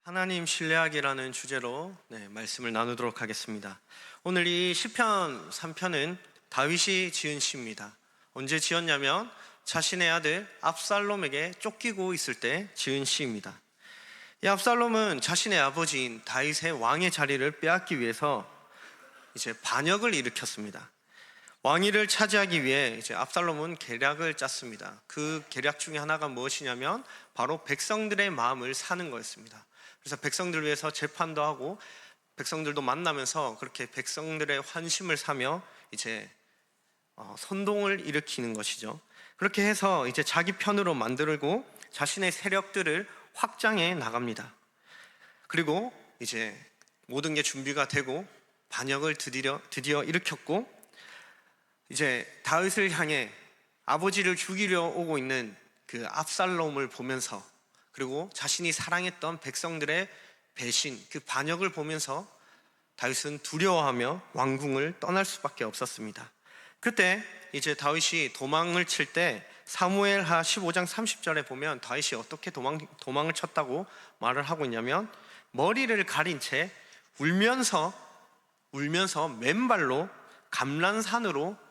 하나님 신뢰하기라는 주제로 말씀을 나누도록 하겠습니다. 오늘 이 시편 3편은 다윗이 지은 시입니다. 언제 지었냐면 자신의 아들 압살롬에게 쫓기고 있을 때 지은 시입니다. 이 압살롬은 자신의 아버지인 다윗의 왕의 자리를 빼앗기 위해서 이제 반역을 일으켰습니다. 왕위를 차지하기 위해 이제 압살롬은 계략을 짰습니다. 그 계략 중에 하나가 무엇이냐면 바로 백성들의 마음을 사는 거였습니다. 그래서 백성들을 위해서 재판도 하고 백성들도 만나면서 그렇게 백성들의 환심을 사며 이제 선동을 일으키는 것이죠. 그렇게 해서 이제 자기 편으로 만들고 자신의 세력들을 확장해 나갑니다. 그리고 이제 모든 게 준비가 되고 반역을 드디어 일으켰고, 이제 다윗을 향해 아버지를 죽이려 오고 있는 그 압살롬을 보면서, 그리고 자신이 사랑했던 백성들의 배신, 그 반역을 보면서 다윗은 두려워하며 왕궁을 떠날 수밖에 없었습니다. 그때 이제 다윗이 도망을 칠 때 사무엘하 15장 30절에 보면 다윗이 어떻게 도망을 쳤다고 말을 하고 있냐면, 머리를 가린 채 울면서 맨발로 감란산으로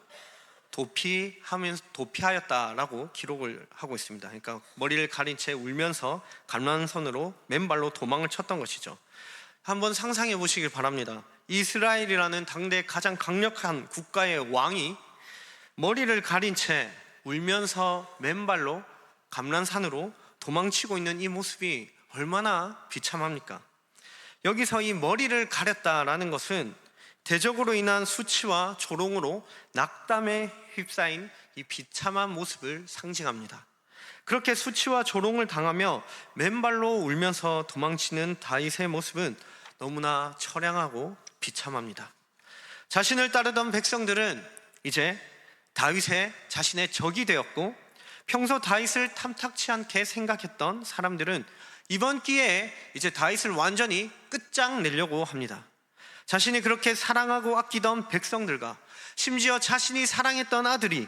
도피하였다라고 기록을 하고 있습니다. 그러니까 머리를 가린 채 울면서 감란산으로 맨발로 도망을 쳤던 것이죠. 한번 상상해 보시길 바랍니다. 이스라엘이라는 당대 가장 강력한 국가의 왕이 머리를 가린 채 울면서 맨발로 감란산으로 도망치고 있는 이 모습이 얼마나 비참합니까? 여기서 이 머리를 가렸다라는 것은 대적으로 인한 수치와 조롱으로 낙담에 휩싸인 이 비참한 모습을 상징합니다. 그렇게 수치와 조롱을 당하며 맨발로 울면서 도망치는 다윗의 모습은 너무나 처량하고 비참합니다. 자신을 따르던 백성들은 이제 다윗의 자신의 적이 되었고, 평소 다윗을 탐탁치 않게 생각했던 사람들은 이번 기회에 이제 다윗을 완전히 끝장내려고 합니다. 자신이 그렇게 사랑하고 아끼던 백성들과 심지어 자신이 사랑했던 아들이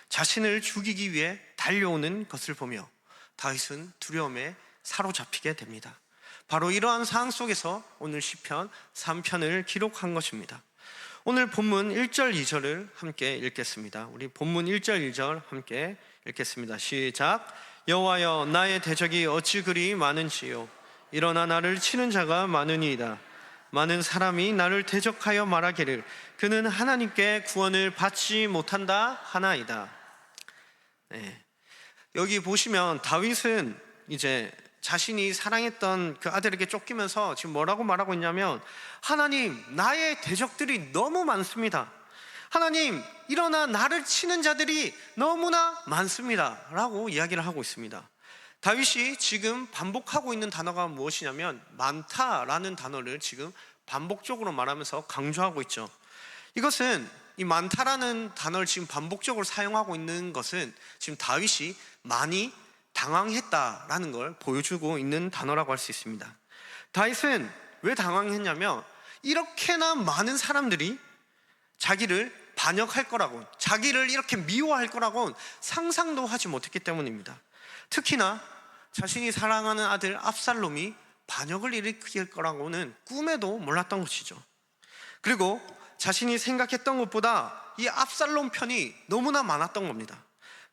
자신을 죽이기 위해 달려오는 것을 보며 다윗은 두려움에 사로잡히게 됩니다. 바로 이러한 상황 속에서 오늘 시편 3편을 기록한 것입니다. 오늘 본문 1절 2절을 함께 읽겠습니다. 우리 본문 1절 2절 함께 읽겠습니다. 시작. 여호와여, 나의 대적이 어찌 그리 많은지요. 일어나 나를 치는 자가 많으니이다. 많은 사람이 나를 대적하여 말하기를 그는 하나님께 구원을 받지 못한다 하나이다. 여기 보시면 다윗은 이제 자신이 사랑했던 그 아들에게 쫓기면서 지금 뭐라고 말하고 있냐면, 하나님, 나의 대적들이 너무 많습니다. 하나님, 일어나 나를 치는 자들이 너무나 많습니다 라고 이야기를 하고 있습니다. 다윗이 지금 반복하고 있는 단어가 무엇이냐면 많다라는 단어를 지금 반복적으로 말하면서 강조하고 있죠. 이것은 이 많다라는 단어를 지금 반복적으로 사용하고 있는 것은 지금 다윗이 많이 당황했다라는 걸 보여주고 있는 단어라고 할 수 있습니다. 다윗은 왜 당황했냐면 이렇게나 많은 사람들이 자기를 반역할 거라고, 자기를 이렇게 미워할 거라고는 상상도 하지 못했기 때문입니다. 특히나 자신이 사랑하는 아들 압살롬이 반역을 일으킬 거라고는 꿈에도 몰랐던 것이죠. 그리고 자신이 생각했던 것보다 이 압살롬 편이 너무나 많았던 겁니다.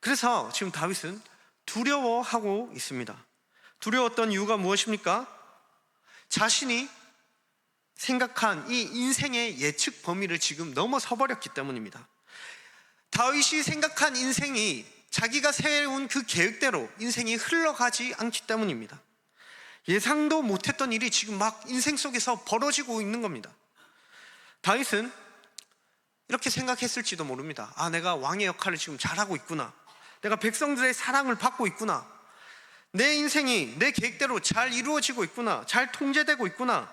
그래서 지금 다윗은 두려워하고 있습니다. 두려웠던 이유가 무엇입니까? 자신이 생각한 이 인생의 예측 범위를 지금 넘어서 버렸기 때문입니다. 다윗이 생각한 인생이 자기가 세운 그 계획대로 인생이 흘러가지 않기 때문입니다. 예상도 못했던 일이 지금 막 인생 속에서 벌어지고 있는 겁니다. 다윗은 이렇게 생각했을지도 모릅니다. 내가 왕의 역할을 지금 잘하고 있구나. 내가 백성들의 사랑을 받고 있구나. 내 인생이 내 계획대로 잘 이루어지고 있구나. 잘 통제되고 있구나.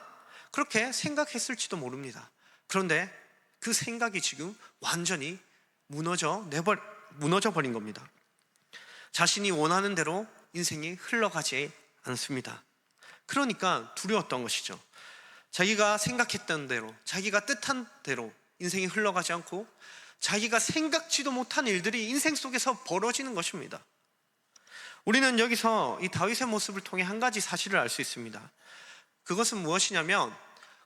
그렇게 생각했을지도 모릅니다. 그런데 그 생각이 지금 완전히 무너져 버린 겁니다. 자신이 원하는 대로 인생이 흘러가지 않습니다. 그러니까 두려웠던 것이죠. 자기가 생각했던 대로, 자기가 뜻한 대로 인생이 흘러가지 않고 자기가 생각지도 못한 일들이 인생 속에서 벌어지는 것입니다. 우리는 여기서 이 다윗의 모습을 통해 한 가지 사실을 알 수 있습니다. 그것은 무엇이냐면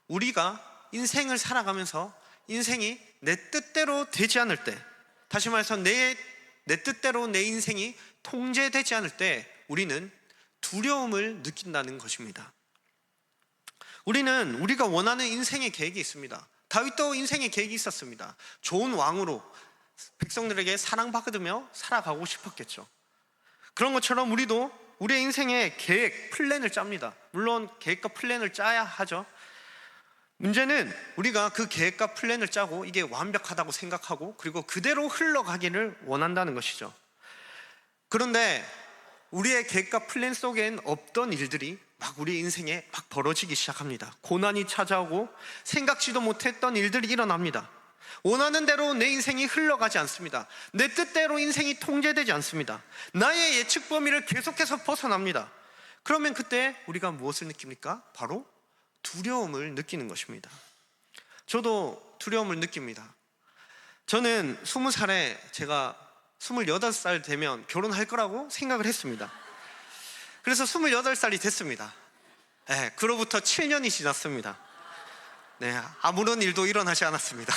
우리가 인생을 살아가면서 인생이 내 뜻대로 되지 않을 때, 다시 말해서 내 뜻대로 내 인생이 통제되지 않을 때 우리는 두려움을 느낀다는 것입니다. 우리는 우리가 원하는 인생의 계획이 있습니다. 다윗도 인생의 계획이 있었습니다. 좋은 왕으로 백성들에게 사랑받으며 살아가고 싶었겠죠. 그런 것처럼 우리도 우리의 인생의 계획, 플랜을 짭니다. 물론 계획과 플랜을 짜야 하죠. 문제는 우리가 그 계획과 플랜을 짜고 이게 완벽하다고 생각하고 그리고 그대로 흘러가기를 원한다는 것이죠. 그런데 우리의 계획과 플랜 속엔 없던 일들이 막 우리 인생에 막 벌어지기 시작합니다. 고난이 찾아오고 생각지도 못했던 일들이 일어납니다. 원하는 대로 내 인생이 흘러가지 않습니다. 내 뜻대로 인생이 통제되지 않습니다. 나의 예측 범위를 계속해서 벗어납니다. 그러면 그때 우리가 무엇을 느낍니까? 바로 두려움을 느끼는 것입니다. 저도 두려움을 느낍니다. 저는 20살에 제가 28살 되면 결혼할 거라고 생각을 했습니다. 그래서 28살이 됐습니다. 네, 그로부터 7년이 지났습니다. 네, 아무런 일도 일어나지 않았습니다.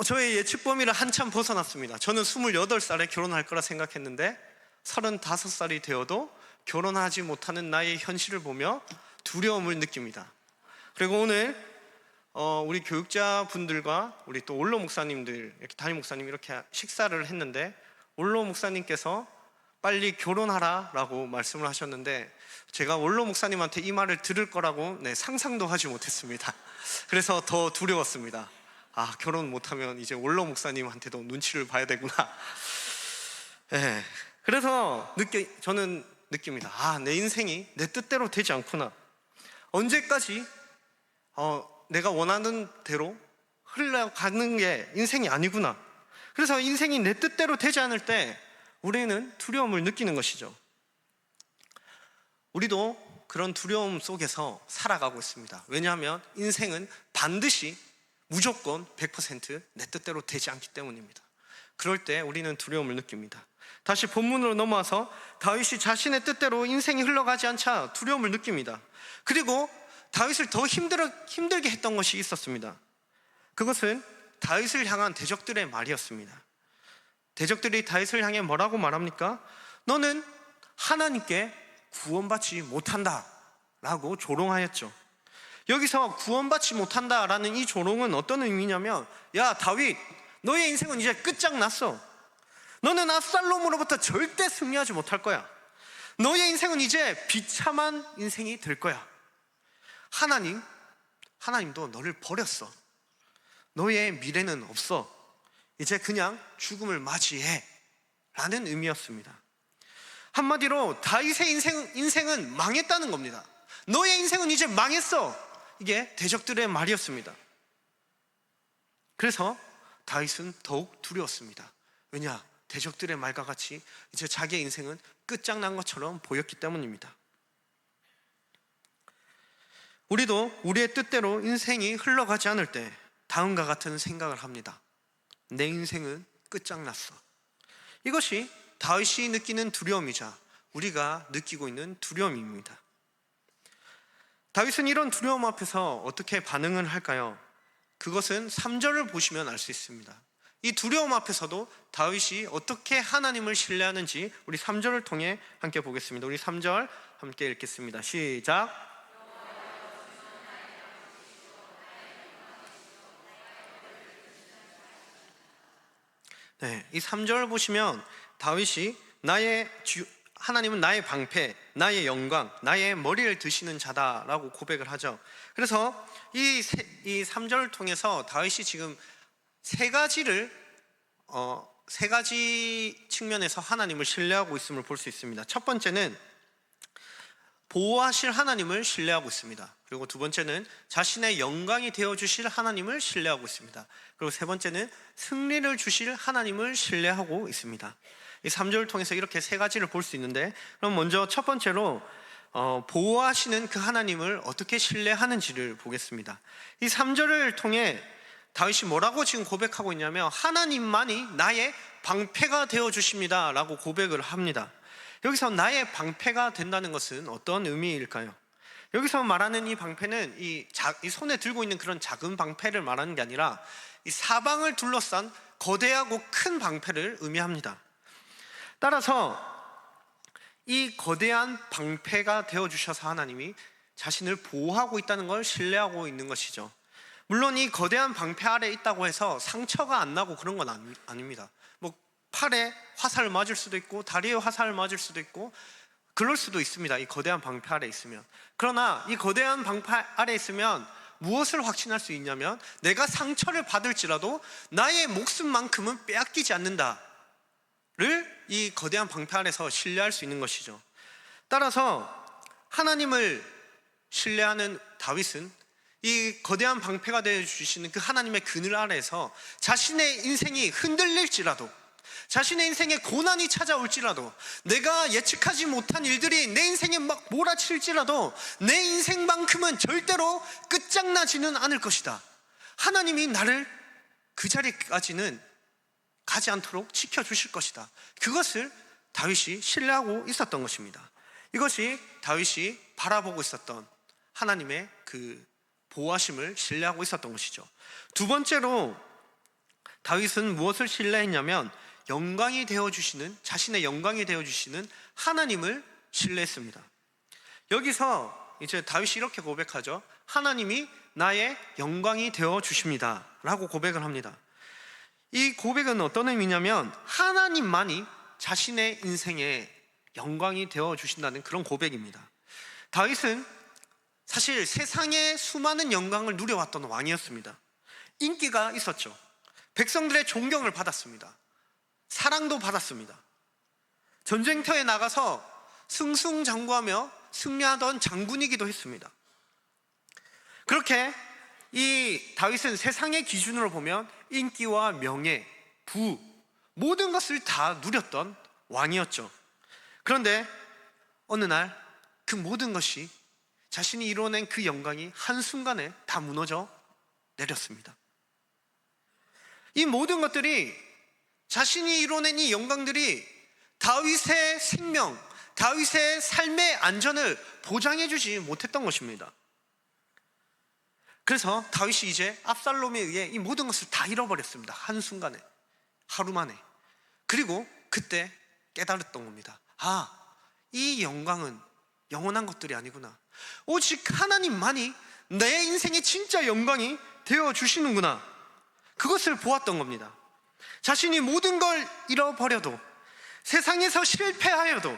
저의 예측 범위를 한참 벗어났습니다. 저는 28살에 결혼할 거라 생각했는데 35살이 되어도 결혼하지 못하는 나의 현실을 보며 두려움을 느낍니다. 그리고 오늘 우리 교육자분들과 우리 또 원로 목사님들, 이렇게 담임 목사님 이렇게 식사를 했는데 원로 목사님께서 빨리 결혼하라 라고 말씀을 하셨는데 제가 원로 목사님한테 이 말을 들을 거라고 상상도 하지 못했습니다. 그래서 더 두려웠습니다. 아, 결혼 못하면 이제 원로 목사님한테도 눈치를 봐야 되구나. 네, 그래서 저는 느낍니다. 아, 내 인생이 내 뜻대로 되지 않구나. 언제까지 내가 원하는 대로 흘러가는 게 인생이 아니구나. 그래서 인생이 내 뜻대로 되지 않을 때 우리는 두려움을 느끼는 것이죠. 우리도 그런 두려움 속에서 살아가고 있습니다. 왜냐하면 인생은 반드시 무조건 100% 내 뜻대로 되지 않기 때문입니다. 그럴 때 우리는 두려움을 느낍니다. 다시 본문으로 넘어와서 다윗이 자신의 뜻대로 인생이 흘러가지 않자 두려움을 느낍니다. 그리고 다윗을 더 힘들게 했던 것이 있었습니다. 그것은 다윗을 향한 대적들의 말이었습니다. 대적들이 다윗을 향해 뭐라고 말합니까? 너는 하나님께 구원받지 못한다 라고 조롱하였죠. 여기서 구원받지 못한다라는 이 조롱은 어떤 의미냐면, 야 다윗, 너의 인생은 이제 끝장났어. 너는 압살롬으로부터 절대 승리하지 못할 거야. 너의 인생은 이제 비참한 인생이 될 거야. 하나님도 너를 버렸어. 너의 미래는 없어. 이제 그냥 죽음을 맞이해 라는 의미였습니다. 한마디로 다윗의 인생은 망했다는 겁니다. 너의 인생은 이제 망했어. 이게 대적들의 말이었습니다. 그래서 다윗은 더욱 두려웠습니다. 왜냐? 대적들의 말과 같이 이제 자기의 인생은 끝장난 것처럼 보였기 때문입니다. 우리도 우리의 뜻대로 인생이 흘러가지 않을 때 다음과 같은 생각을 합니다. 내 인생은 끝장났어. 이것이 다윗이 느끼는 두려움이자 우리가 느끼고 있는 두려움입니다. 다윗은 이런 두려움 앞에서 어떻게 반응을 할까요? 그것은 3절을 보시면 알 수 있습니다. 이 두려움 앞에서도 다윗이 어떻게 하나님을 신뢰하는지 우리 3절을 통해 함께 보겠습니다. 우리 3절 함께 읽겠습니다. 시작. 네, 이 3절 보시면 다윗이 하나님은 나의 방패, 나의 영광, 나의 머리를 드시는 자다라고 고백을 하죠. 그래서 이 3절을 통해서 다윗이 지금 세 가지 측면에서 하나님을 신뢰하고 있음을 볼 수 있습니다. 첫 번째는 보호하실 하나님을 신뢰하고 있습니다. 그리고 두 번째는 자신의 영광이 되어주실 하나님을 신뢰하고 있습니다. 그리고 세 번째는 승리를 주실 하나님을 신뢰하고 있습니다. 이 3절을 통해서 이렇게 세 가지를 볼 수 있는데, 그럼 먼저 첫 번째로 보호하시는 그 하나님을 어떻게 신뢰하는지를 보겠습니다. 이 3절을 통해 다윗이 뭐라고 지금 고백하고 있냐면, 하나님만이 나의 방패가 되어주십니다 라고 고백을 합니다. 여기서 나의 방패가 된다는 것은 어떤 의미일까요? 여기서 말하는 이 방패는 이 손에 들고 있는 그런 작은 방패를 말하는 게 아니라 이 사방을 둘러싼 거대하고 큰 방패를 의미합니다. 따라서 이 거대한 방패가 되어주셔서 하나님이 자신을 보호하고 있다는 걸 신뢰하고 있는 것이죠. 물론 이 거대한 방패 아래 있다고 해서 상처가 안 나고 그런 건 아닙니다. 뭐 팔에 화살을 맞을 수도 있고 다리에 화살을 맞을 수도 있고 그럴 수도 있습니다. 이 거대한 방패 아래 있으면. 그러나 이 거대한 방패 아래 있으면 무엇을 확신할 수 있냐면 내가 상처를 받을지라도 나의 목숨만큼은 빼앗기지 않는다를 이 거대한 방패 아래서 신뢰할 수 있는 것이죠. 따라서 하나님을 신뢰하는 다윗은 이 거대한 방패가 되어주시는 그 하나님의 그늘 아래에서 자신의 인생이 흔들릴지라도, 자신의 인생에 고난이 찾아올지라도, 내가 예측하지 못한 일들이 내 인생에 막 몰아칠지라도 내 인생만큼은 절대로 끝장나지는 않을 것이다. 하나님이 나를 그 자리까지는 가지 않도록 지켜주실 것이다. 그것을 다윗이 신뢰하고 있었던 것입니다. 이것이 다윗이 바라보고 있었던 하나님의 그 보호하심을 신뢰하고 있었던 것이죠. 두 번째로 다윗은 무엇을 신뢰했냐면 영광이 되어주시는, 자신의 영광이 되어주시는 하나님을 신뢰했습니다. 여기서 이제 다윗이 이렇게 고백하죠. 하나님이 나의 영광이 되어주십니다 라고 고백을 합니다. 이 고백은 어떤 의미냐면 하나님만이 자신의 인생에 영광이 되어주신다는 그런 고백입니다. 다윗은 사실 세상의 수많은 영광을 누려왔던 왕이었습니다. 인기가 있었죠. 백성들의 존경을 받았습니다. 사랑도 받았습니다. 전쟁터에 나가서 승승장구하며 승리하던 장군이기도 했습니다. 그렇게 이 다윗은 세상의 기준으로 보면 인기와 명예, 부, 모든 것을 다 누렸던 왕이었죠. 그런데 어느 날 그 모든 것이, 자신이 이뤄낸 그 영광이 한순간에 다 무너져 내렸습니다. 이 모든 것들이, 자신이 이뤄낸 이 영광들이 다윗의 생명, 다윗의 삶의 안전을 보장해주지 못했던 것입니다. 그래서 다윗이 이제 압살롬에 의해 이 모든 것을 다 잃어버렸습니다. 한순간에, 하루 만에. 그리고 그때 깨달았던 겁니다. 아, 이 영광은 영원한 것들이 아니구나. 오직 하나님만이 내 인생의 진짜 영광이 되어주시는구나. 그것을 보았던 겁니다. 자신이 모든 걸 잃어버려도, 세상에서 실패하여도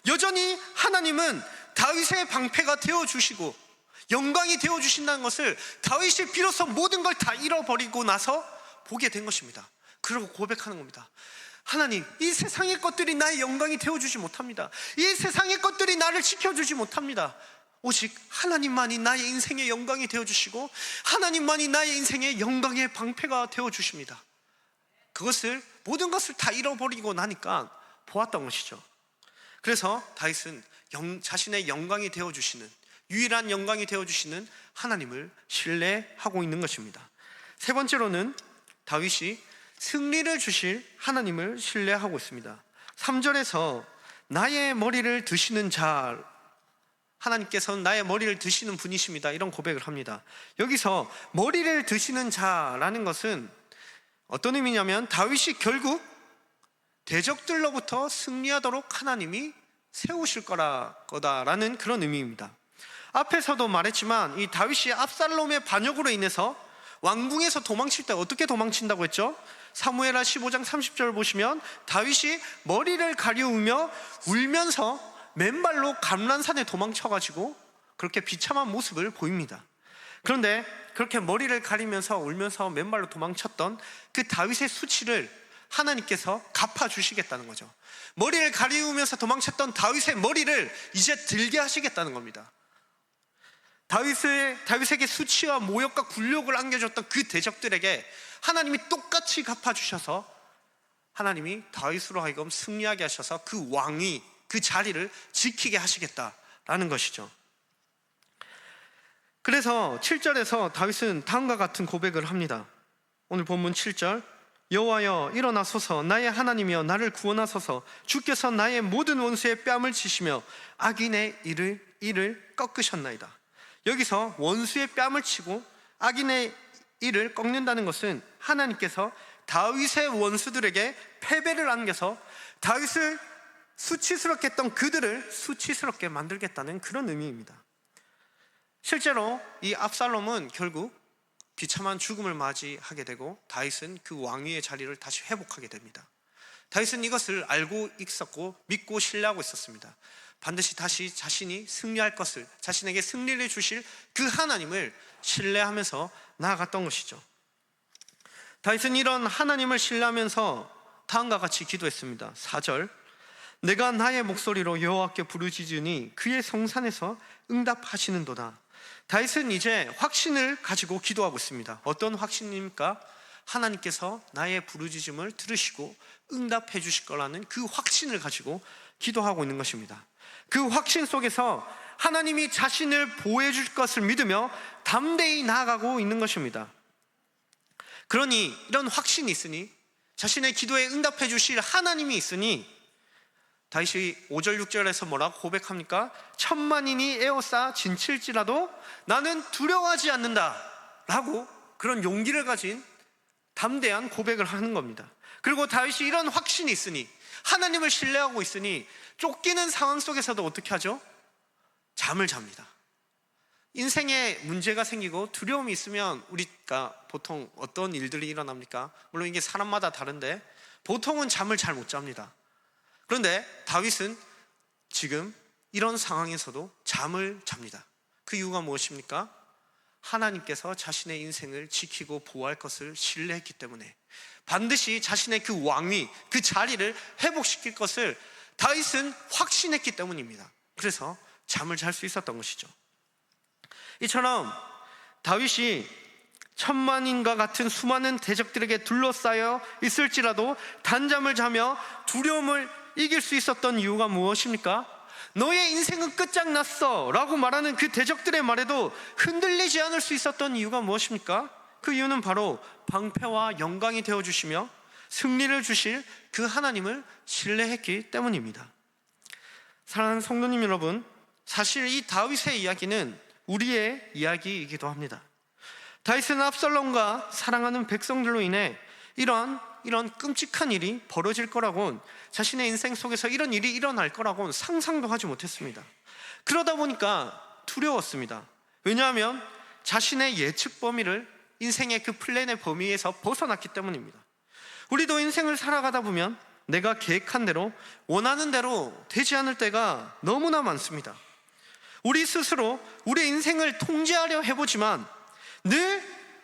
여전히 하나님은 다윗의 방패가 되어주시고 영광이 되어주신다는 것을 다윗이 비로소 모든 걸 다 잃어버리고 나서 보게 된 것입니다. 그러고 고백하는 겁니다. 하나님, 이 세상의 것들이 나의 영광이 되어주지 못합니다. 이 세상의 것들이 나를 지켜주지 못합니다. 오직 하나님만이 나의 인생의 영광이 되어주시고 하나님만이 나의 인생의 영광의 방패가 되어주십니다. 그것을, 모든 것을 다 잃어버리고 나니까 보았던 것이죠. 그래서 다윗은 자신의 영광이 되어주시는, 유일한 영광이 되어주시는 하나님을 신뢰하고 있는 것입니다. 세 번째로는 다윗이 승리를 주실 하나님을 신뢰하고 있습니다. 3절에서 나의 머리를 드시는 자, 하나님께서는 나의 머리를 드시는 분이십니다, 이런 고백을 합니다. 여기서 머리를 드시는 자라는 것은 어떤 의미냐면 다윗이 결국 대적들로부터 승리하도록 하나님이 세우실 거다라는 그런 의미입니다. 앞에서도 말했지만 이 다윗이 압살롬의 반역으로 인해서 왕궁에서 도망칠 때 어떻게 도망친다고 했죠? 사무엘하 15장 30절 보시면 다윗이 머리를 가리우며 울면서 맨발로 감람산에 도망쳐가지고 그렇게 비참한 모습을 보입니다. 그런데 그렇게 머리를 가리면서 울면서 맨발로 도망쳤던 그 다윗의 수치를 하나님께서 갚아주시겠다는 거죠. 머리를 가리우면서 도망쳤던 다윗의 머리를 이제 들게 하시겠다는 겁니다. 다윗에게 수치와 모욕과 굴욕을 안겨줬던 그 대적들에게 하나님이 똑같이 갚아주셔서 하나님이 다윗으로 하여금 승리하게 하셔서 그 왕이, 그 자리를 지키게 하시겠다라는 것이죠. 그래서 7절에서 다윗은 다음과 같은 고백을 합니다. 오늘 본문 7절, 여호와여 일어나소서, 나의 하나님이여 나를 구원하소서, 주께서 나의 모든 원수의 뺨을 치시며 악인의 일을 이를 꺾으셨나이다. 여기서 원수의 뺨을 치고 악인의 이를 꺾는다는 것은 하나님께서 다윗의 원수들에게 패배를 안겨서 다윗을 수치스럽게 했던 그들을 수치스럽게 만들겠다는 그런 의미입니다. 실제로 이 압살롬은 결국 비참한 죽음을 맞이하게 되고 다윗은 그 왕위의 자리를 다시 회복하게 됩니다. 다윗은 이것을 알고 있었고 믿고 신뢰하고 있었습니다. 반드시 다시 자신이 승리할 것을, 자신에게 승리를 주실 그 하나님을 신뢰하면서 나아갔던 것이죠. 다윗은 이런 하나님을 신뢰하면서 다음과 같이 기도했습니다. 4절, 내가 나의 목소리로 여호와께 부르짖으니 그의 성산에서 응답하시는도다. 다윗은 이제 확신을 가지고 기도하고 있습니다. 어떤 확신입니까? 하나님께서 나의 부르짖음을 들으시고 응답해 주실 거라는 그 확신을 가지고 기도하고 있는 것입니다. 그 확신 속에서 하나님이 자신을 보호해 줄 것을 믿으며 담대히 나아가고 있는 것입니다. 그러니 이런 확신이 있으니, 자신의 기도에 응답해 주실 하나님이 있으니 다윗이 5절 6절에서 뭐라고 고백합니까? 천만인이 에워싸 진칠지라도 나는 두려워하지 않는다 라고 그런 용기를 가진 담대한 고백을 하는 겁니다. 그리고 다윗이 이런 확신이 있으니, 하나님을 신뢰하고 있으니 쫓기는 상황 속에서도 어떻게 하죠? 잠을 잡니다. 인생에 문제가 생기고 두려움이 있으면 우리가 보통 어떤 일들이 일어납니까? 물론 이게 사람마다 다른데 보통은 잠을 잘 못 잡니다. 그런데 다윗은 지금 이런 상황에서도 잠을 잡니다. 그 이유가 무엇입니까? 하나님께서 자신의 인생을 지키고 보호할 것을 신뢰했기 때문에, 반드시 자신의 그 왕위, 그 자리를 회복시킬 것을 다윗은 확신했기 때문입니다. 그래서 잠을 잘 수 있었던 것이죠. 이처럼 다윗이 천만인과 같은 수많은 대적들에게 둘러싸여 있을지라도 단잠을 자며 두려움을 이길 수 있었던 이유가 무엇입니까? 너의 인생은 끝장났어 라고 말하는 그 대적들의 말에도 흔들리지 않을 수 있었던 이유가 무엇입니까? 그 이유는 바로 방패와 영광이 되어주시며 승리를 주실 그 하나님을 신뢰했기 때문입니다. 사랑하는 성도님 여러분, 사실 이 다윗의 이야기는 우리의 이야기이기도 합니다. 다윗은 압살롬과 사랑하는 백성들로 인해 이런 끔찍한 일이 벌어질 거라고는, 자신의 인생 속에서 이런 일이 일어날 거라고는 상상도 하지 못했습니다. 그러다 보니까 두려웠습니다. 왜냐하면 자신의 예측 범위를, 인생의 그 플랜의 범위에서 벗어났기 때문입니다. 우리도 인생을 살아가다 보면 내가 계획한 대로, 원하는 대로 되지 않을 때가 너무나 많습니다. 우리 스스로 우리의 인생을 통제하려 해보지만 늘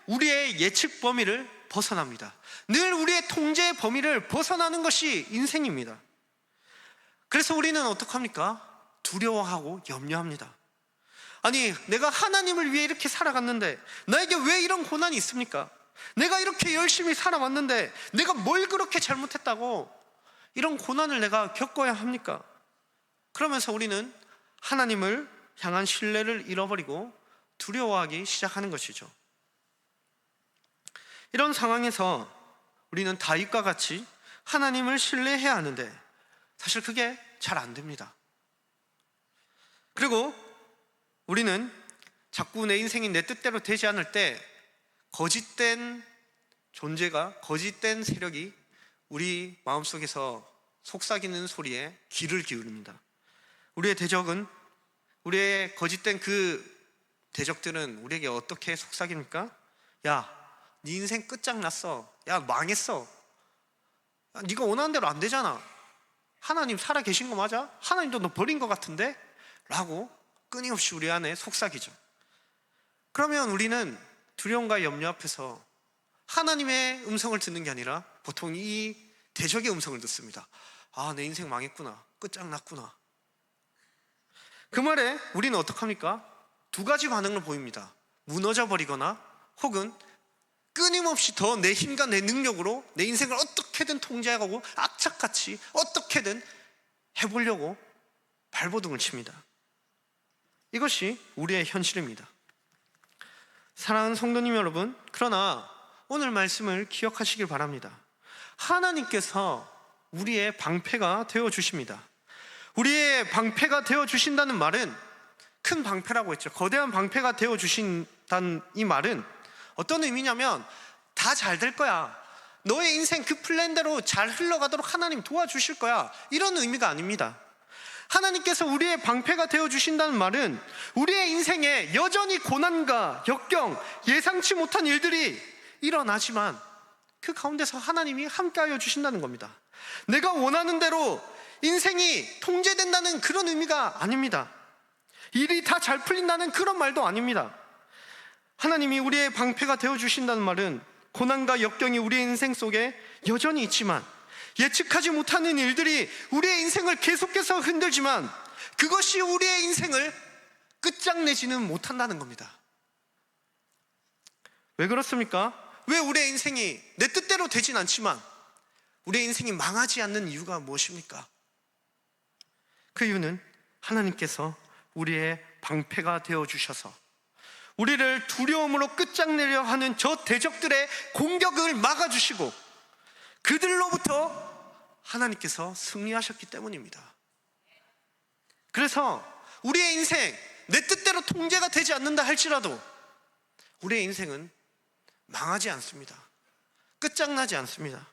우리의 예측 범위를 벗어납니다. 늘 우리의 통제의 범위를 벗어나는 것이 인생입니다. 그래서 우리는 어떡합니까? 두려워하고 염려합니다. 아니, 내가 하나님을 위해 이렇게 살아갔는데 나에게 왜 이런 고난이 있습니까? 내가 이렇게 열심히 살아왔는데 내가 뭘 그렇게 잘못했다고 이런 고난을 내가 겪어야 합니까? 그러면서 우리는 하나님을 향한 신뢰를 잃어버리고 두려워하기 시작하는 것이죠. 이런 상황에서 우리는 다윗과 같이 하나님을 신뢰해야 하는데 사실 그게 잘 안 됩니다. 그리고 우리는 자꾸 내 인생이 내 뜻대로 되지 않을 때 거짓된 존재가, 거짓된 세력이 우리 마음속에서 속삭이는 소리에 귀를 기울입니다. 우리의 대적은, 우리의 거짓된 그 대적들은 우리에게 어떻게 속삭입니까? 야, 네 인생 끝장났어. 야, 망했어. 야, 네가 원하는 대로 안 되잖아. 하나님 살아 계신 거 맞아? 하나님도 너 버린 것 같은데? 라고 끊임없이 우리 안에 속삭이죠. 그러면 우리는 두려움과 염려 앞에서 하나님의 음성을 듣는 게 아니라 보통 이 대적의 음성을 듣습니다. 아, 내 인생 망했구나. 끝장났구나. 그 말에 우리는 어떡합니까? 두 가지 반응을 보입니다. 무너져 버리거나 혹은 끊임없이 더 내 힘과 내 능력으로 내 인생을 어떻게든 통제하고 악착같이 어떻게든 해보려고 발버둥을 칩니다. 이것이 우리의 현실입니다. 사랑하는 성도님 여러분, 그러나 오늘 말씀을 기억하시길 바랍니다. 하나님께서 우리의 방패가 되어 주십니다. 우리의 방패가 되어 주신다는 말은 큰 방패라고 했죠. 거대한 방패가 되어 주신다는 이 말은 어떤 의미냐면 다 잘 될 거야, 너의 인생 그 플랜대로 잘 흘러가도록 하나님 도와주실 거야, 이런 의미가 아닙니다. 하나님께서 우리의 방패가 되어 주신다는 말은 우리의 인생에 여전히 고난과 역경, 예상치 못한 일들이 일어나지만 그 가운데서 하나님이 함께하여 주신다는 겁니다. 내가 원하는 대로 인생이 통제된다는 그런 의미가 아닙니다. 일이 다 잘 풀린다는 그런 말도 아닙니다. 하나님이 우리의 방패가 되어 주신다는 말은 고난과 역경이 우리의 인생 속에 여전히 있지만, 예측하지 못하는 일들이 우리의 인생을 계속해서 흔들지만 그것이 우리의 인생을 끝장내지는 못한다는 겁니다. 왜 그렇습니까? 왜 우리의 인생이 내 뜻대로 되진 않지만 우리의 인생이 망하지 않는 이유가 무엇입니까? 그 이유는 하나님께서 우리의 방패가 되어주셔서 우리를 두려움으로 끝장내려 하는 저 대적들의 공격을 막아주시고 그들로부터 하나님께서 승리하셨기 때문입니다. 그래서 우리의 인생 내 뜻대로 통제가 되지 않는다 할지라도 우리의 인생은 망하지 않습니다. 끝장나지 않습니다.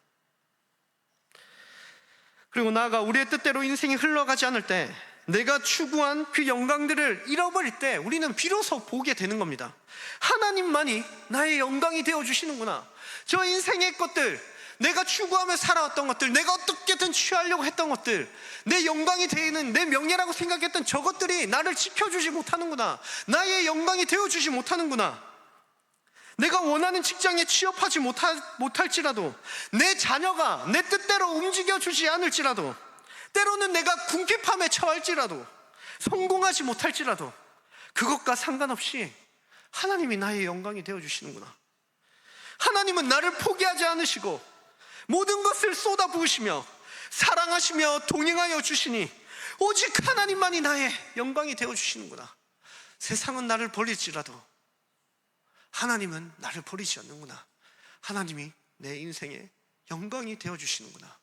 그리고 나아가 우리의 뜻대로 인생이 흘러가지 않을 때, 내가 추구한 그 영광들을 잃어버릴 때 우리는 비로소 보게 되는 겁니다. 하나님만이 나의 영광이 되어주시는구나. 저 인생의 것들, 내가 추구하며 살아왔던 것들, 내가 어떻게든 취하려고 했던 것들, 내 영광이 되는 내 명예라고 생각했던 저것들이 나를 지켜주지 못하는구나. 나의 영광이 되어주지 못하는구나. 내가 원하는 직장에 취업하지 못할지라도, 내 자녀가 내 뜻대로 움직여주지 않을지라도, 때로는 내가 궁핍함에 처할지라도, 성공하지 못할지라도 그것과 상관없이 하나님이 나의 영광이 되어주시는구나. 하나님은 나를 포기하지 않으시고 모든 것을 쏟아부으시며 사랑하시며 동행하여 주시니 오직 하나님만이 나의 영광이 되어주시는구나. 세상은 나를 버릴지라도 하나님은 나를 버리지 않는구나. 하나님이 내 인생의 영광이 되어주시는구나.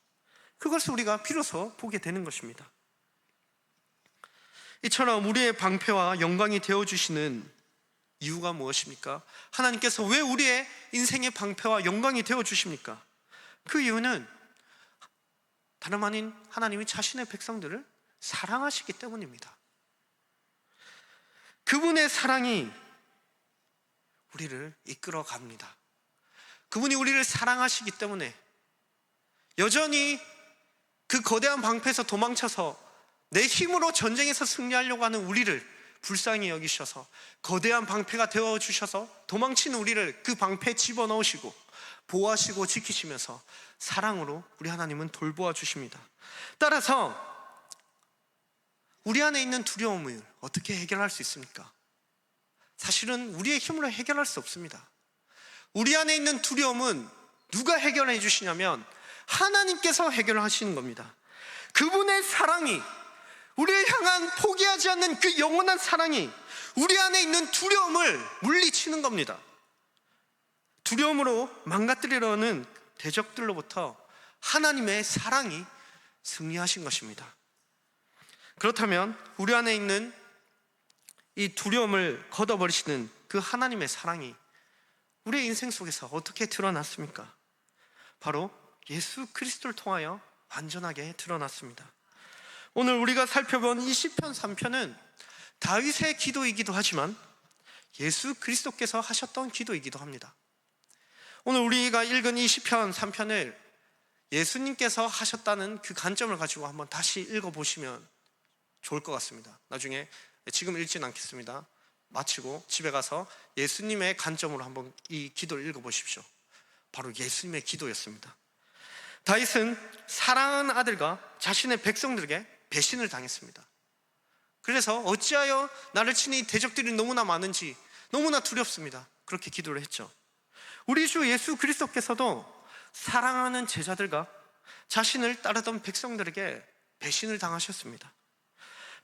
그것을 우리가 비로소 보게 되는 것입니다. 이처럼 우리의 방패와 영광이 되어주시는 이유가 무엇입니까? 하나님께서 왜 우리의 인생의 방패와 영광이 되어주십니까? 그 이유는 다름 아닌 하나님이 자신의 백성들을 사랑하시기 때문입니다. 그분의 사랑이 우리를 이끌어 갑니다. 그분이 우리를 사랑하시기 때문에 여전히 그 거대한 방패에서 도망쳐서 내 힘으로 전쟁에서 승리하려고 하는 우리를 불쌍히 여기셔서 거대한 방패가 되어주셔서 도망치는 우리를 그 방패에 집어넣으시고 보호하시고 지키시면서 사랑으로 우리 하나님은 돌보아 주십니다. 따라서 우리 안에 있는 두려움을 어떻게 해결할 수 있습니까? 사실은 우리의 힘으로 해결할 수 없습니다. 우리 안에 있는 두려움은 누가 해결해 주시냐면 하나님께서 해결하시는 겁니다. 그분의 사랑이, 우리를 향한 포기하지 않는 그 영원한 사랑이 우리 안에 있는 두려움을 물리치는 겁니다. 두려움으로 망가뜨리려는 대적들로부터 하나님의 사랑이 승리하신 것입니다. 그렇다면 우리 안에 있는 이 두려움을 걷어버리시는 그 하나님의 사랑이 우리의 인생 속에서 어떻게 드러났습니까? 바로 예수 그리스도를 통하여 완전하게 드러났습니다. 오늘 우리가 살펴본 이 시편 3편은 다윗의 기도이기도 하지만 예수 그리스도께서 하셨던 기도이기도 합니다. 오늘 우리가 읽은 이 시편 3편을 예수님께서 하셨다는 그 관점을 가지고 한번 다시 읽어보시면 좋을 것 같습니다. 나중에 지금 읽지는 않겠습니다. 마치고 집에 가서 예수님의 관점으로 한번 이 기도를 읽어보십시오. 바로 예수님의 기도였습니다. 다윗은 사랑하는 아들과 자신의 백성들에게 배신을 당했습니다. 그래서 어찌하여 나를 치는 이 대적들이 너무나 많은지 너무나 두렵습니다. 그렇게 기도를 했죠. 우리 주 예수 그리스도께서도 사랑하는 제자들과 자신을 따르던 백성들에게 배신을 당하셨습니다.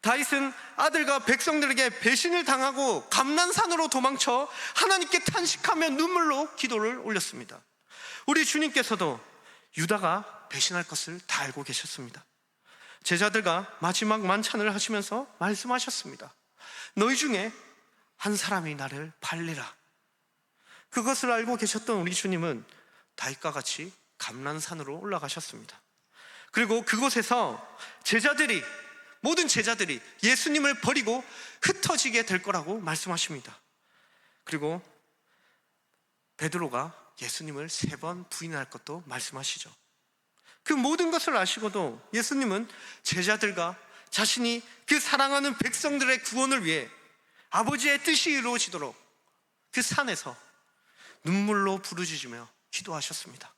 다윗은 아들과 백성들에게 배신을 당하고 감난산으로 도망쳐 하나님께 탄식하며 눈물로 기도를 올렸습니다. 우리 주님께서도 유다가 배신할 것을 다 알고 계셨습니다. 제자들과 마지막 만찬을 하시면서 말씀하셨습니다. 너희 중에 한 사람이 나를 팔리라. 그것을 알고 계셨던 우리 주님은 다윗과 같이 감람산으로 올라가셨습니다. 그리고 그곳에서 모든 제자들이 예수님을 버리고 흩어지게 될 거라고 말씀하십니다. 그리고 베드로가 예수님을 3번 부인할 것도 말씀하시죠. 그 모든 것을 아시고도 예수님은 제자들과 자신이 그 사랑하는 백성들의 구원을 위해 아버지의 뜻이 이루어지도록 그 산에서 눈물로 부르짖으며 기도하셨습니다.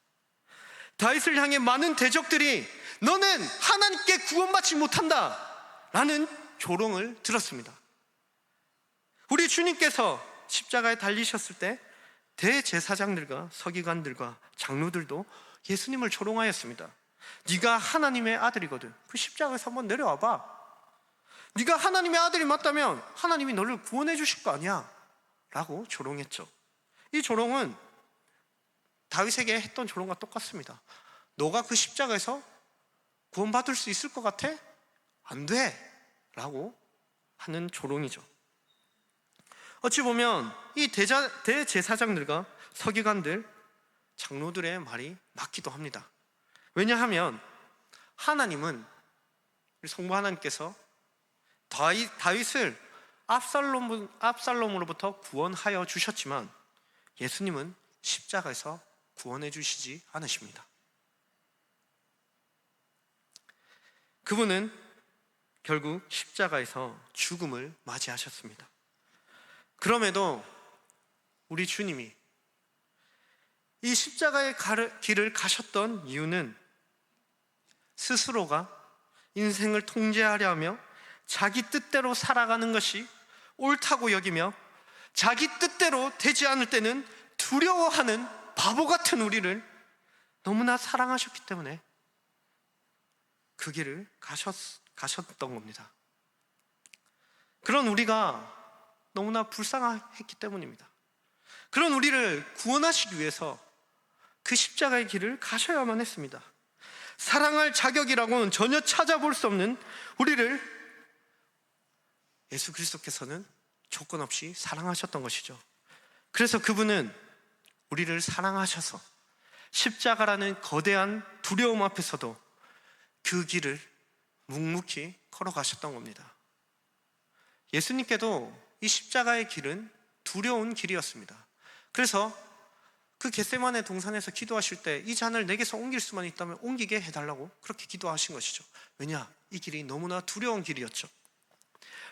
다윗을 향해 많은 대적들이 너는 하나님께 구원받지 못한다 라는 조롱을 들었습니다. 우리 주님께서 십자가에 달리셨을 때 대제사장들과 서기관들과 장로들도 예수님을 조롱하였습니다. 네가 하나님의 아들이거든 그 십자가에서 한번 내려와봐. 네가 하나님의 아들이 맞다면 하나님이 너를 구원해 주실 거 아니야 라고 조롱했죠. 이 조롱은 다윗에게 했던 조롱과 똑같습니다. 너가 그 십자가에서 구원받을 수 있을 것 같아? 안 돼 라고 하는 조롱이죠. 어찌 보면 이 대제사장들과 서기관들, 장로들의 말이 맞기도 합니다. 왜냐하면 하나님은 성부 하나님께서 다윗을 압살롬으로부터 구원하여 주셨지만 예수님은 십자가에서 구원해 주시지 않으십니다. 그분은 결국 십자가에서 죽음을 맞이하셨습니다. 그럼에도 우리 주님이 이 십자가의 길을 가셨던 이유는 스스로가 인생을 통제하려 하며 자기 뜻대로 살아가는 것이 옳다고 여기며 자기 뜻대로 되지 않을 때는 두려워하는 바보 같은 우리를 너무나 사랑하셨기 때문에 그 길을 가셨던 겁니다. 그런 우리가 너무나 불쌍했기 때문입니다. 그런 우리를 구원하시기 위해서 그 십자가의 길을 가셔야만 했습니다. 사랑할 자격이라고는 전혀 찾아볼 수 없는 우리를 예수 그리스도께서는 조건 없이 사랑하셨던 것이죠. 그래서 그분은 우리를 사랑하셔서 십자가라는 거대한 두려움 앞에서도 그 길을 묵묵히 걸어가셨던 겁니다. 예수님께도 이 십자가의 길은 두려운 길이었습니다. 그래서 그 겟세마네 동산에서 기도하실 때 이 잔을 내게서 옮길 수만 있다면 옮기게 해달라고 그렇게 기도하신 것이죠. 왜냐? 이 길이 너무나 두려운 길이었죠.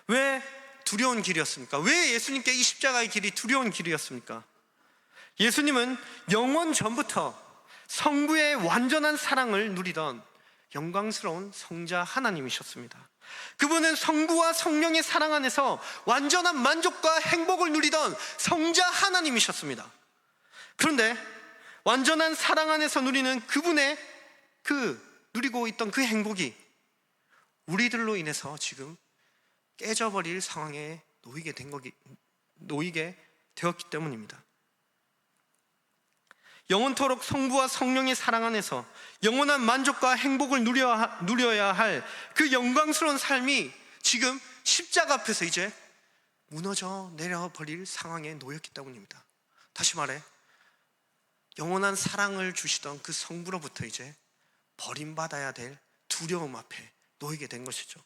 왜 두려운 길이었습니까? 왜 예수님께 이 십자가의 길이 두려운 길이었습니까? 예수님은 영원 전부터 성부의 완전한 사랑을 누리던 영광스러운 성자 하나님이셨습니다. 그분은 성부와 성령의 사랑 안에서 완전한 만족과 행복을 누리던 성자 하나님이셨습니다. 그런데 완전한 사랑 안에서 누리는 그분의 누리고 있던 그 행복이 우리들로 인해서 지금 깨져버릴 상황에 놓이게 되었기 때문입니다. 영원토록 성부와 성령의 사랑 안에서 영원한 만족과 행복을 누려야 할 그 영광스러운 삶이 지금 십자가 앞에서 이제 무너져 내려버릴 상황에 놓였기 때문입니다. 다시 말해 영원한 사랑을 주시던 그 성부로부터 이제 버림받아야 될 두려움 앞에 놓이게 된 것이죠.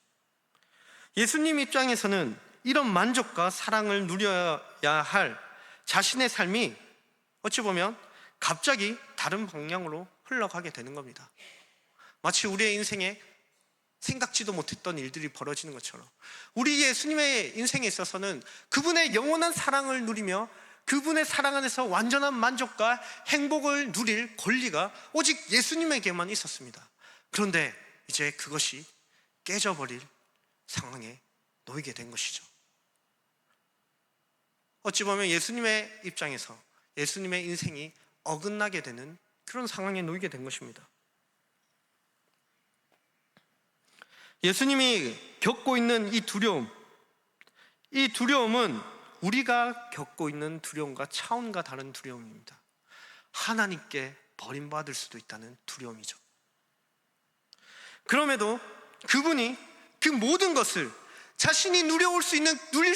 예수님 입장에서는 이런 만족과 사랑을 누려야 할 자신의 삶이 어찌 보면 갑자기 다른 방향으로 흘러가게 되는 겁니다. 마치 우리의 인생에 생각지도 못했던 일들이 벌어지는 것처럼 우리 예수님의 인생에 있어서는 그분의 영원한 사랑을 누리며 그분의 사랑 안에서 완전한 만족과 행복을 누릴 권리가 오직 예수님에게만 있었습니다. 그런데 이제 그것이 깨져버릴 상황에 놓이게 된 것이죠. 어찌 보면 예수님의 입장에서 예수님의 인생이 어긋나게 되는 그런 상황에 놓이게 된 것입니다. 예수님이 겪고 있는 이 두려움은 우리가 겪고 있는 두려움과 차원과 다른 두려움입니다. 하나님께 버림받을 수도 있다는 두려움이죠. 그럼에도 그분이 그 모든 것을 자신이 누릴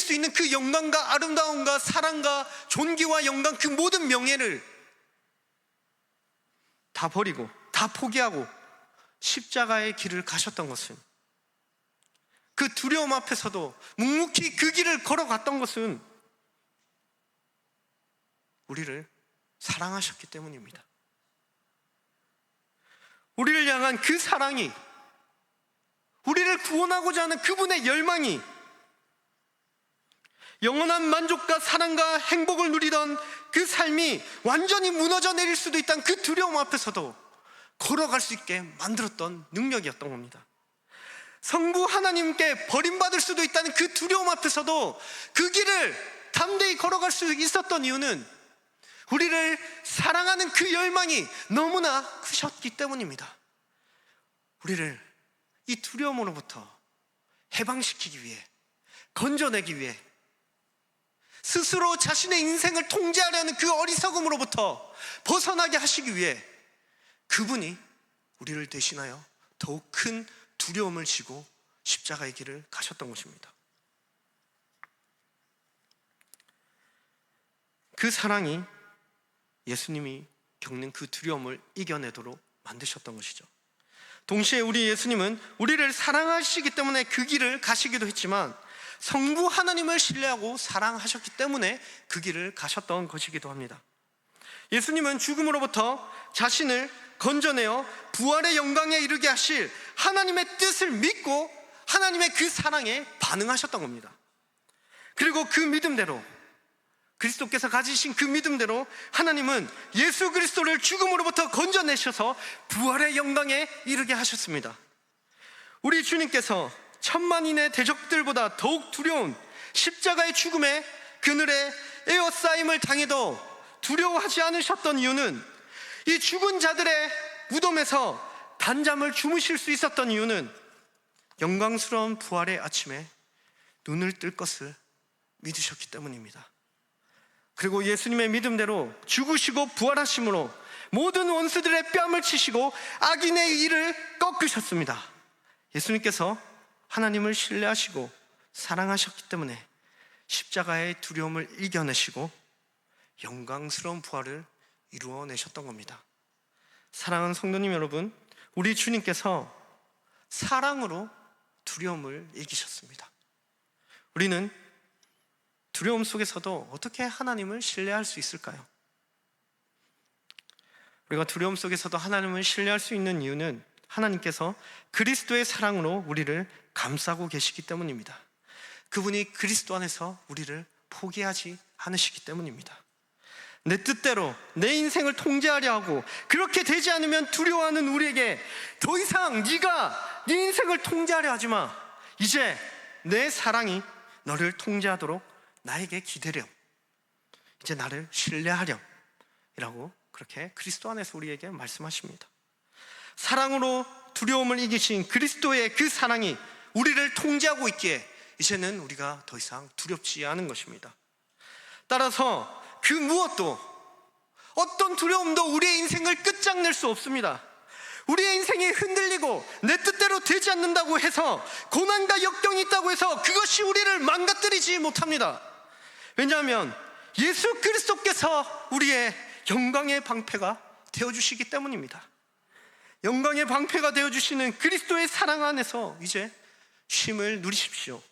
수 있는 그 영광과 아름다움과 사랑과 존귀와 영광, 그 모든 명예를 다 버리고 다 포기하고 십자가의 길을 가셨던 것은, 그 두려움 앞에서도 묵묵히 그 길을 걸어갔던 것은 우리를 사랑하셨기 때문입니다. 우리를 향한 그 사랑이, 우리를 구원하고자 하는 그분의 열망이, 영원한 만족과 사랑과 행복을 누리던 그 삶이 완전히 무너져 내릴 수도 있다는 그 두려움 앞에서도 걸어갈 수 있게 만들었던 능력이었던 겁니다. 성부 하나님께 버림받을 수도 있다는 그 두려움 앞에서도 그 길을 담대히 걸어갈 수 있었던 이유는 우리를 사랑하는 그 열망이 너무나 크셨기 때문입니다. 우리를 이 두려움으로부터 해방시키기 위해, 건져내기 위해, 스스로 자신의 인생을 통제하려는 그 어리석음으로부터 벗어나게 하시기 위해 그분이 우리를 대신하여 더욱 큰 두려움을 지고 십자가의 길을 가셨던 것입니다. 그 사랑이 예수님이 겪는 그 두려움을 이겨내도록 만드셨던 것이죠. 동시에 우리 예수님은 우리를 사랑하시기 때문에 그 길을 가시기도 했지만, 성부 하나님을 신뢰하고 사랑하셨기 때문에 그 길을 가셨던 것이기도 합니다. 예수님은 죽음으로부터 자신을 건져내어 부활의 영광에 이르게 하실 하나님의 뜻을 믿고 하나님의 그 사랑에 반응하셨던 겁니다. 그리고 그 믿음대로, 그리스도께서 가지신 그 믿음대로 하나님은 예수 그리스도를 죽음으로부터 건져내셔서 부활의 영광에 이르게 하셨습니다. 우리 주님께서 천만인의 대적들보다 더욱 두려운 십자가의 죽음의 그늘에 에워싸임을 당해도 두려워하지 않으셨던 이유는, 이 죽은 자들의 무덤에서 단잠을 주무실 수 있었던 이유는 영광스러운 부활의 아침에 눈을 뜰 것을 믿으셨기 때문입니다. 그리고 예수님의 믿음대로 죽으시고 부활하심으로 모든 원수들의 뺨을 치시고 악인의 일을 꺾으셨습니다. 예수님께서 하나님을 신뢰하시고 사랑하셨기 때문에 십자가의 두려움을 이겨내시고 영광스러운 부활을 이루어내셨던 겁니다. 사랑하는 성도님 여러분, 우리 주님께서 사랑으로 두려움을 이기셨습니다. 우리는 두려움 속에서도 어떻게 하나님을 신뢰할 수 있을까요? 우리가 두려움 속에서도 하나님을 신뢰할 수 있는 이유는 하나님께서 그리스도의 사랑으로 우리를 감싸고 계시기 때문입니다. 그분이 그리스도 안에서 우리를 포기하지 않으시기 때문입니다. 내 뜻대로 내 인생을 통제하려 하고 그렇게 되지 않으면 두려워하는 우리에게 더 이상 네가 네 인생을 통제하려 하지 마. 이제 내 사랑이 너를 통제하도록 나에게 기대렴. 이제 나를 신뢰하렴. 이라고 그렇게 그리스도 안에서 우리에게 말씀하십니다. 사랑으로 두려움을 이기신 그리스도의 그 사랑이 우리를 통제하고 있기에 이제는 우리가 더 이상 두렵지 않은 것입니다. 따라서 그 무엇도, 어떤 두려움도 우리의 인생을 끝장낼 수 없습니다. 우리의 인생이 흔들리고 내 뜻대로 되지 않는다고 해서, 고난과 역경이 있다고 해서 그것이 우리를 망가뜨리지 못합니다. 왜냐하면 예수 그리스도께서 우리의 영광의 방패가 되어주시기 때문입니다. 영광의 방패가 되어주시는 그리스도의 사랑 안에서 이제 쉼을 누리십시오.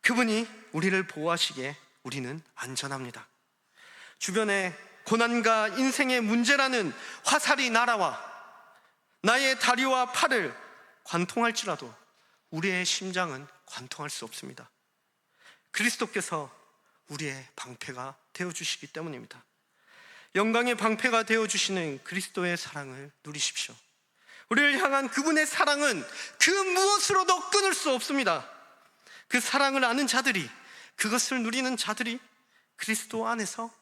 그분이 우리를 보호하시기에 우리는 안전합니다. 주변에 고난과 인생의 문제라는 화살이 날아와 나의 다리와 팔을 관통할지라도 우리의 심장은 관통할 수 없습니다. 그리스도께서 우리의 방패가 되어주시기 때문입니다. 영광의 방패가 되어주시는 그리스도의 사랑을 누리십시오. 우리를 향한 그분의 사랑은 그 무엇으로도 끊을 수 없습니다. 그 사랑을 아는 자들이, 그것을 누리는 자들이 그리스도 안에서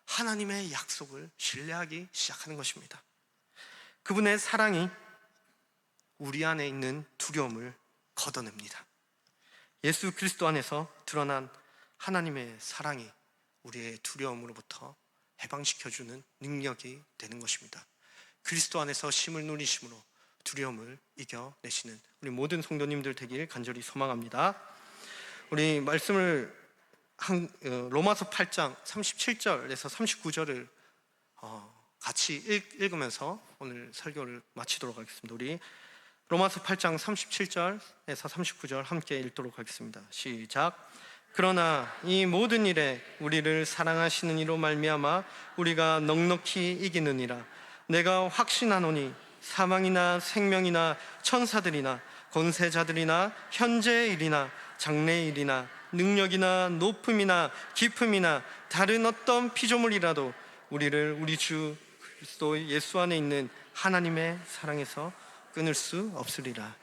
하나님의 약속을 신뢰하기 시작하는 것입니다. 그분의 사랑이 우리 안에 있는 두려움을 걷어냅니다. 예수 그리스도 안에서 드러난 하나님의 사랑이 우리의 두려움으로부터 해방시켜주는 능력이 되는 것입니다. 그리스도 안에서 쉼을 누리심으로 두려움을 이겨내시는 우리 모든 성도님들 되길 간절히 소망합니다. 우리 말씀을 로마서 8장 37절에서 39절을 같이 읽으면서 오늘 설교를 마치도록 하겠습니다. 우리 로마서 8장 37절에서 39절 함께 읽도록 하겠습니다. 시작. 그러나 이 모든 일에 우리를 사랑하시는 이로 말미암아 우리가 넉넉히 이기느니라. 내가 확신하노니 사망이나 생명이나 천사들이나 권세자들이나 현재의 일이나 장래의 일이나 능력이나 높음이나 깊음이나 다른 어떤 피조물이라도 우리를 우리 주 그리스도 예수 안에 있는 하나님의 사랑에서 끊을 수 없으리라.